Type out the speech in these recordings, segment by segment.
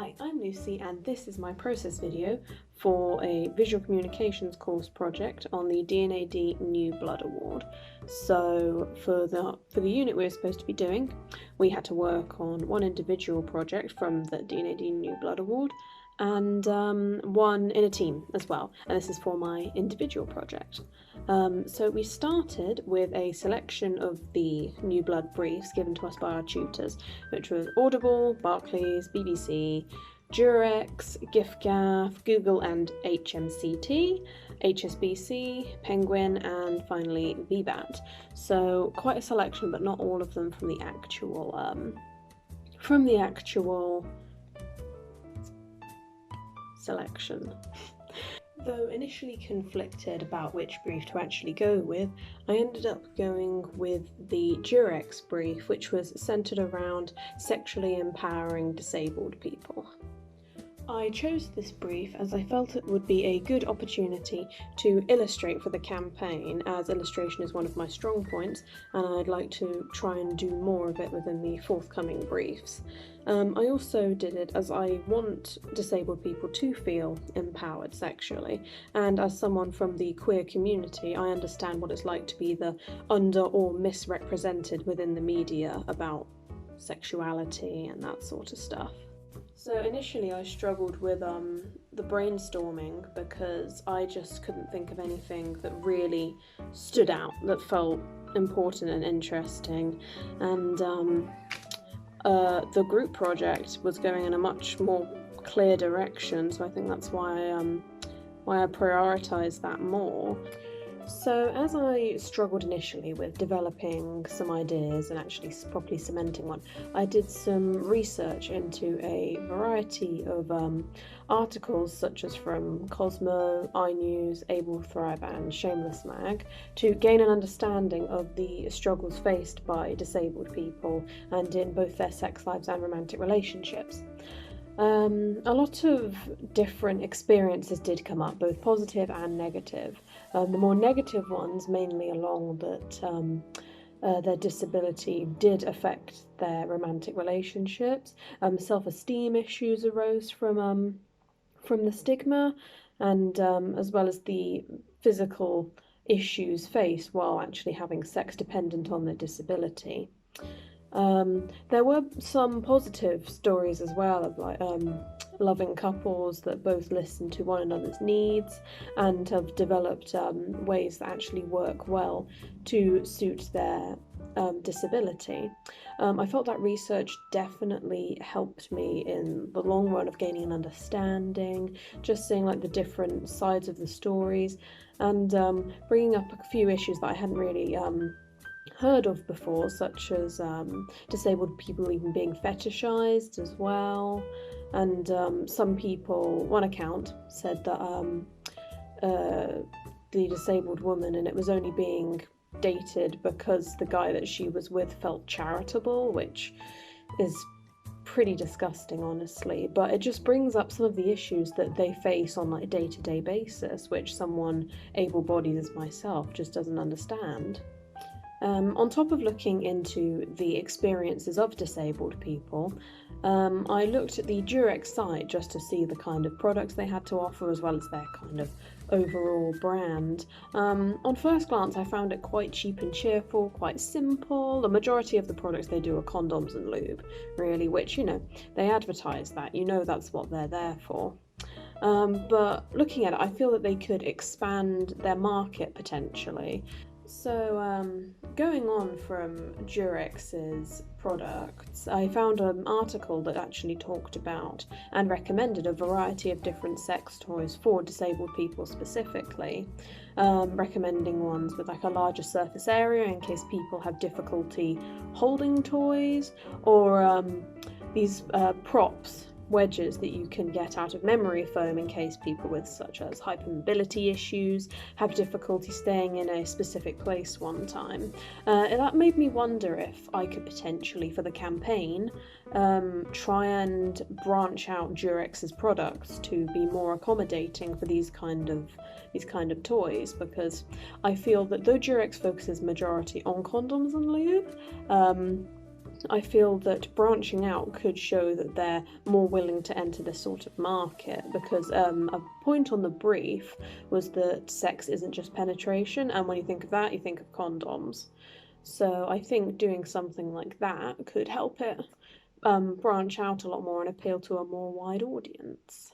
Hi, I'm Lucy and this is my process video for a visual communications course project on the D&AD New Blood Award. So for the unit we were supposed to be doing, we had to work on one individual project from the D&AD New Blood Award and one in a team as well, and this is for my individual project. So we started with a selection of the New Blood briefs given to us by our tutors, which was Audible, Barclays, BBC, Durex, giffgaff, Google and HMCT, HSBC, Penguin and finally VBAT. So quite a selection, but not all of them from the actual selection. Though initially conflicted about which brief to actually go with, I ended up going with the Durex brief, which was centred around sexually empowering disabled people. I chose this brief as I felt it would be a good opportunity to illustrate for the campaign, as illustration is one of my strong points and I'd like to try and do more of it within the forthcoming briefs. I also did it as I want disabled people to feel empowered sexually, and as someone from the queer community I understand what it's like to be the under or misrepresented within the media about sexuality and that sort of stuff. So initially I struggled with the brainstorming because I just couldn't think of anything that really stood out, that felt important and interesting, and the group project was going in a much more clear direction, so I think that's why I prioritised that more. So as I struggled initially with developing some ideas and actually properly cementing one, I did some research into a variety of articles such as from Cosmo, iNews, Able Thrive and Shameless Mag to gain an understanding of the struggles faced by disabled people and in both their sex lives and romantic relationships. A lot of different experiences did come up, both positive and negative. The more negative ones mainly along that their disability did affect their romantic relationships. Self-esteem issues arose from the stigma, and as well as the physical issues faced while actually having sex dependent on their disability. There were some positive stories as well of like loving couples that both listen to one another's needs and have developed ways that actually work well to suit their disability. I felt that research definitely helped me in the long run of gaining an understanding, just seeing like the different sides of the stories and bringing up a few issues that I hadn't really heard of before, such as disabled people even being fetishized as well, and some people, one account said that the disabled woman, and it was only being dated because the guy that she was with felt charitable, which is pretty disgusting honestly, but it just brings up some of the issues that they face on like a day-to-day basis, which someone able-bodied as myself just doesn't understand. On top of looking into the experiences of disabled people, I looked at the Durex site just to see the kind of products they had to offer as well as their kind of overall brand. On first glance I found it quite cheap and cheerful, quite simple. The majority of the products they do are condoms and lube, really, which, you know, they advertise that, you know, that's what they're there for. But looking at it, I feel that they could expand their market potentially. So going on from Durex's products, I found an article that actually talked about and recommended a variety of different sex toys for disabled people specifically, recommending ones with like a larger surface area in case people have difficulty holding toys, or these props, wedges that you can get out of memory foam in case people with such as hypermobility issues have difficulty staying in a specific place one time. And that made me wonder if I could potentially, for the campaign, try and branch out Durex's products to be more accommodating for these kind of toys, because I feel that though Durex focuses majority on condoms and lube, I feel that branching out could show that they're more willing to enter this sort of market, because a point on the brief was that sex isn't just penetration, and when you think of that, you think of condoms. So I think doing something like that could help it branch out a lot more and appeal to a more wide audience.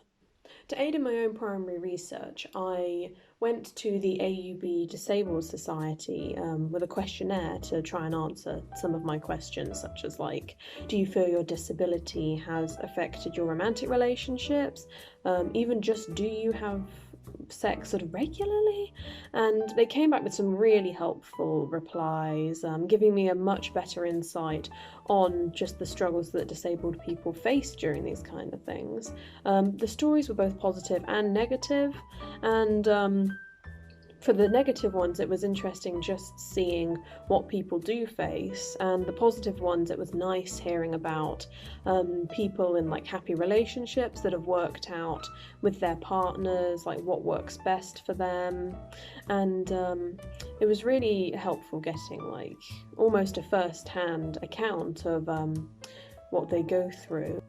To aid in my own primary research, I went to the AUB Disabled Society with a questionnaire to try and answer some of my questions, such as like, do you feel your disability has affected your romantic relationships? Even just, do you have sex sort of regularly? And they came back with some really helpful replies, giving me a much better insight on just the struggles that disabled people face during these kind of things. The stories were both positive and negative, and for the negative ones, it was interesting just seeing what people do face, and the positive ones, it was nice hearing about people in like happy relationships that have worked out with their partners, like what works best for them. And it was really helpful getting like almost a first-hand account of what they go through.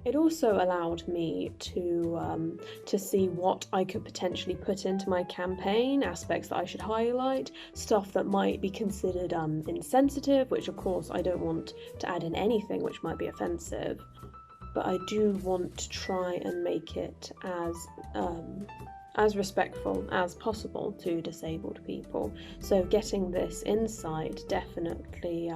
It also allowed me to see what I could potentially put into my campaign, aspects that I should highlight, stuff that might be considered insensitive, which of course I don't want to add in anything which might be offensive, but I do want to try and make it as respectful as possible to disabled people. So getting this insight definitely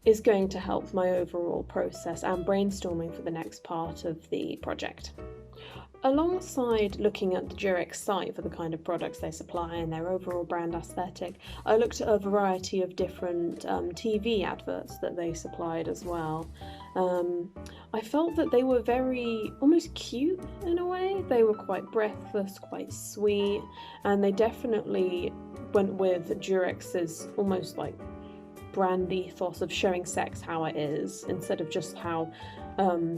is going to help my overall process and brainstorming for the next part of the project. Alongside looking at the Durex site for the kind of products they supply and their overall brand aesthetic, I looked at a variety of different TV adverts that they supplied as well. I felt that they were very, almost cute in a way. They were quite breathless, quite sweet, and they definitely went with Durex's almost like brand ethos of showing sex how it is, instead of just how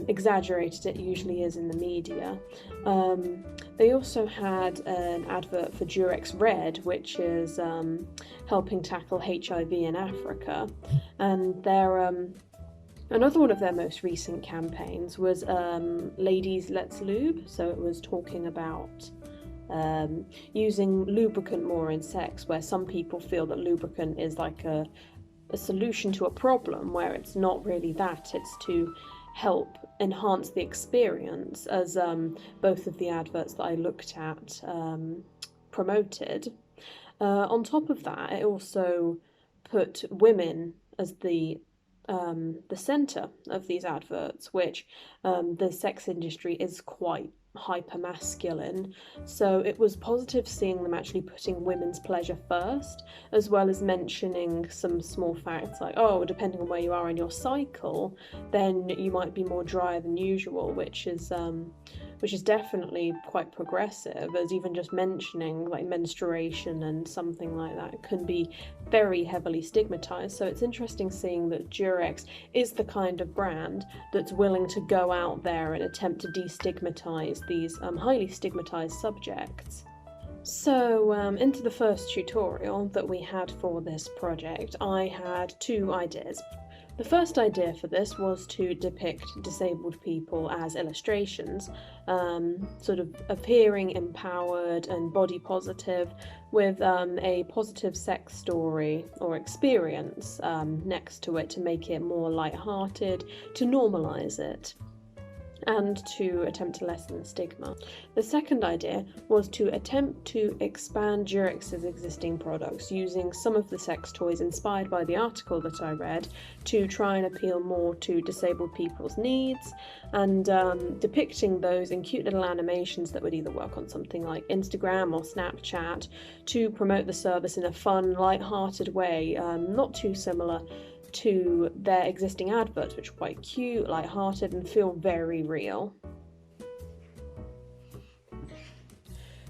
exaggerated it usually is in the media. They also had an advert for Durex Red, which is helping tackle HIV in Africa, and their another one of their most recent campaigns was Ladies Let's Lube. So it was talking about using lubricant more in sex, where some people feel that lubricant is like a solution to a problem, where it's not really that, it's to help enhance the experience, as both of the adverts that I looked at promoted. On top of that, it also put women as the centre of these adverts, which the sex industry is quite hyper masculine, so it was positive seeing them actually putting women's pleasure first, as well as mentioning some small facts like, oh, depending on where you are in your cycle, then you might be more dry than usual, which is definitely quite progressive, as even just mentioning like menstruation and something like that can be very heavily stigmatized. So it's interesting seeing that Durex is the kind of brand that's willing to go out there and attempt to destigmatize these highly stigmatized subjects. So into the first tutorial that we had for this project, I had two ideas. The first idea for this was to depict disabled people as illustrations, sort of appearing empowered and body positive, with a positive sex story or experience next to it to make it more light-hearted, to normalise it, and to attempt to lessen the stigma. The second idea was to attempt to expand Durex's existing products using some of the sex toys inspired by the article that I read to try and appeal more to disabled people's needs, and depicting those in cute little animations that would either work on something like Instagram or Snapchat to promote the service in a fun, light-hearted way, not too similar to their existing adverts, which are quite cute, light-hearted, and feel very real.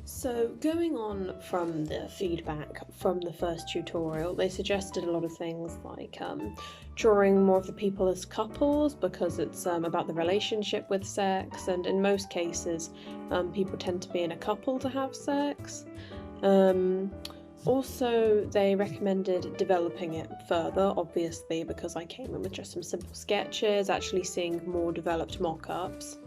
So going on from the feedback from the first tutorial, they suggested a lot of things like drawing more of the people as couples, because it's about the relationship with sex, and in most cases people tend to be in a couple to have sex. Also, they recommended developing it further, obviously, because I came in with just some simple sketches, actually seeing more developed mock-ups.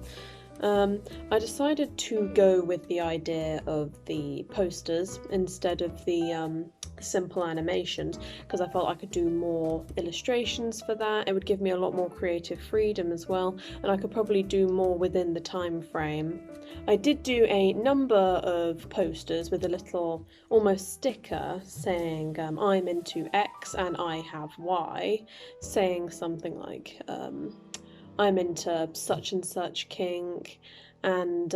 I decided to go with the idea of the posters instead of the simple animations, because I felt I could do more illustrations for that. It would give me a lot more creative freedom as well, and I could probably do more within the time frame. I did do a number of posters with a little almost sticker saying I'm into X and I have Y, saying something like I'm into such and such kink, and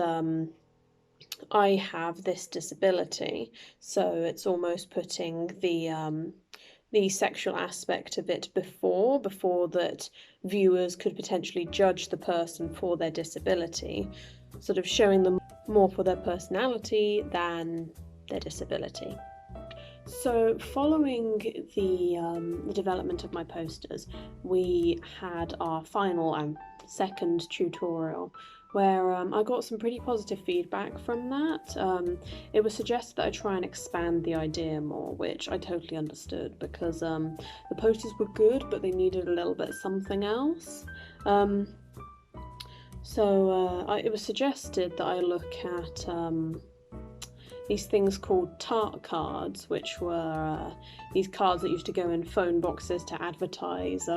I have this disability. So it's almost putting the sexual aspect of it before that viewers could potentially judge the person for their disability, sort of showing them more for their personality than their disability. So following the development of my posters, we had our final and second tutorial where I got some pretty positive feedback from that. It was suggested that I try and expand the idea more, which I totally understood, because the posters were good but they needed a little bit of something else. It was suggested that I look at these things called tart cards, which were these cards that used to go in phone boxes to advertise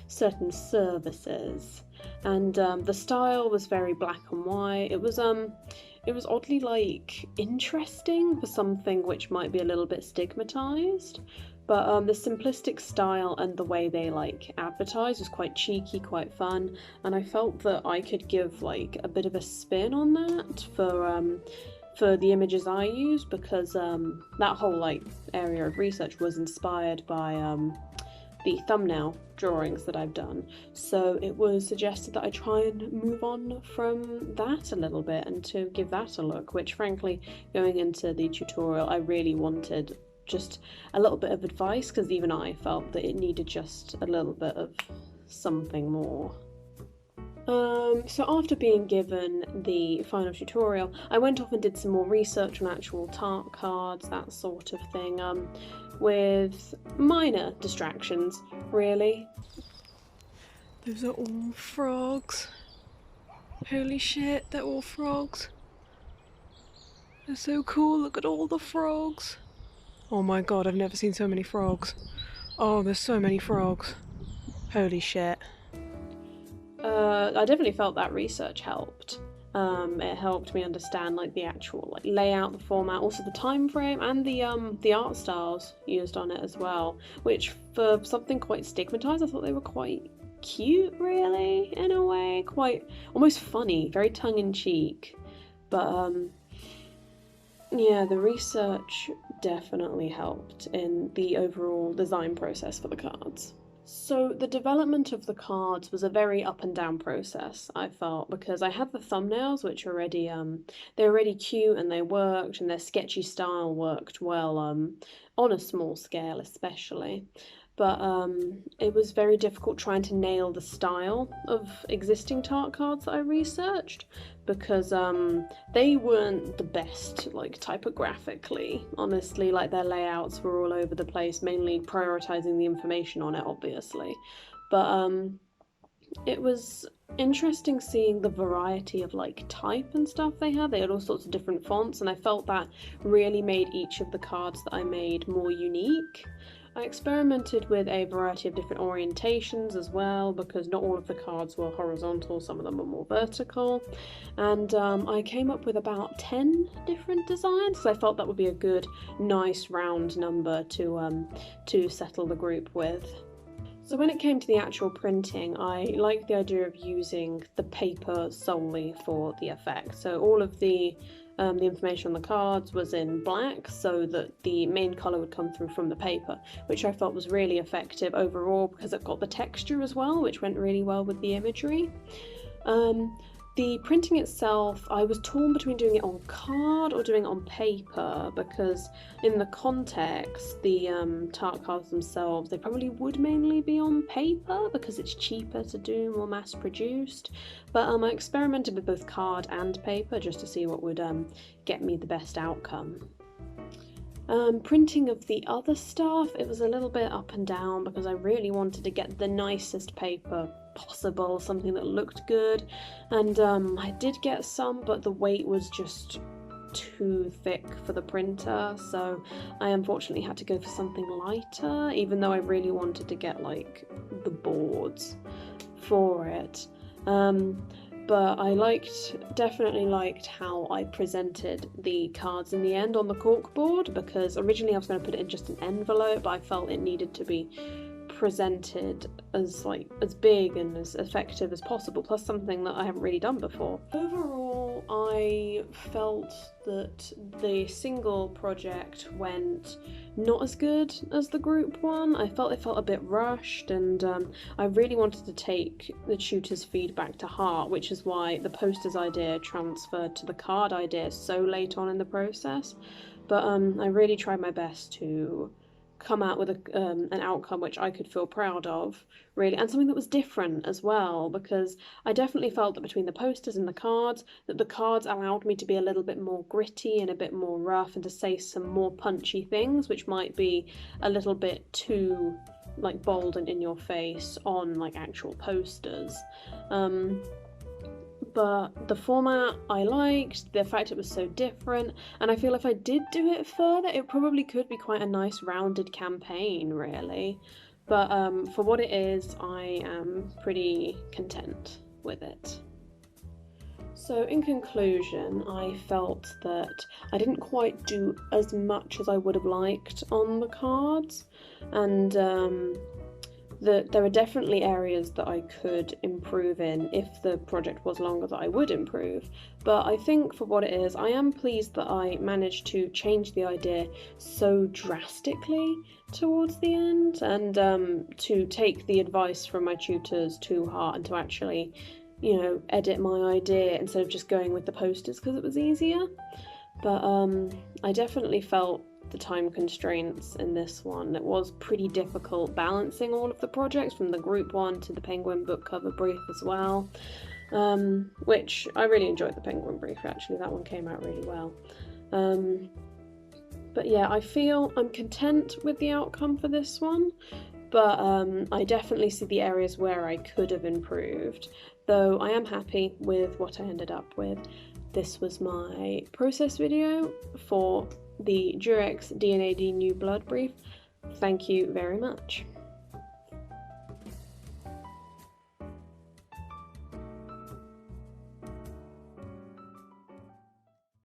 certain services, and the style was very black and white. It was oddly like interesting for something which might be a little bit stigmatized, but the simplistic style and the way they like advertise was quite cheeky, quite fun, and I felt that I could give like a bit of a spin on that for the images I used, because that whole like area of research was inspired by the thumbnail drawings that I've done. So it was suggested that I try and move on from that a little bit and to give that a look, which frankly, going into the tutorial, I really wanted just a little bit of advice, because even I felt that it needed just a little bit of something more. So after being given the final tutorial, I went off and did some more research on actual tart cards, that sort of thing, with minor distractions, really. Those are all frogs. Holy shit, they're all frogs. They're so cool, look at all the frogs. Oh my god, I've never seen so many frogs. Oh, there's so many frogs. Holy shit. I definitely felt that research helped. It helped me understand like the actual like layout, the format, also the time frame, and the art styles used on it as well. Which for something quite stigmatized, I thought they were quite cute, really, in a way, quite almost funny, very tongue-in-cheek. But yeah, the research definitely helped in the overall design process for the cards. So the development of the cards was a very up and down process, I felt, because I had the thumbnails, which already they're already cute and they worked, and their sketchy style worked well on a small scale especially. But it was very difficult trying to nail the style of existing tart cards that I researched, because they weren't the best, like, typographically, honestly. Like, their layouts were all over the place, mainly prioritizing the information on it, obviously. But it was interesting seeing the variety of like type and stuff they had. They had all sorts of different fonts, and I felt that really made each of the cards that I made more unique. I experimented with a variety of different orientations as well, because not all of the cards were horizontal, some of them were more vertical, and I came up with about 10 different designs, because I felt that would be a good, nice round number to settle the group with. So when it came to the actual printing, I liked the idea of using the paper solely for the effect. So all of the information on the cards was in black, so that the main colour would come through from the paper, which I felt was really effective overall, because it got the texture as well, which went really well with the imagery. The printing itself, I was torn between doing it on card or doing it on paper, because in the context, the tart cards themselves, they probably would mainly be on paper because it's cheaper to do, more mass produced. But I experimented with both card and paper just to see what would get me the best outcome. Printing of the other stuff, it was a little bit up and down because I really wanted to get the nicest paper possible, something that looked good, and I did get some, but the weight was just too thick for the printer, so I unfortunately had to go for something lighter, even though I really wanted to get like the boards for it. But I definitely liked how I presented the cards in the end on the cork board, because originally I was going to put it in just an envelope, but I felt it needed to be presented as big and as effective as possible, plus something that I haven't really done before. Overall, I felt that the single project went not as good as the group one. I felt it felt a bit rushed, and I really wanted to take the tutors' feedback to heart, which is why the posters idea transferred to the card idea so late on in the process. But I really tried my best to come out with an outcome which I could feel proud of, really, and something that was different as well, because I definitely felt that between the posters and the cards, that the cards allowed me to be a little bit more gritty and a bit more rough, and to say some more punchy things which might be a little bit too like bold and in your face on like actual posters. But the format I liked, the fact it was so different, and I feel if I did do it further, it probably could be quite a nice rounded campaign, really. But for what it is, I am pretty content with it. So in conclusion, I felt that I didn't quite do as much as I would have liked on the cards, and there are definitely areas that I could improve in. If the project was longer, that I would improve. But I think for what it is, I am pleased that I managed to change the idea so drastically towards the end, and to take the advice from my tutors to heart, and to actually, edit my idea instead of just going with the posters because it was easier. But I definitely felt the time constraints in this one. It was pretty difficult balancing all of the projects, from the group one to the Penguin book cover brief as well, which I really enjoyed. The Penguin brief, actually, that one came out really well. But yeah, I feel I'm content with the outcome for this one, but I definitely see the areas where I could have improved, though I am happy with what I ended up with. This was my process video for the Durex D&AD New Blood brief. Thank you very much.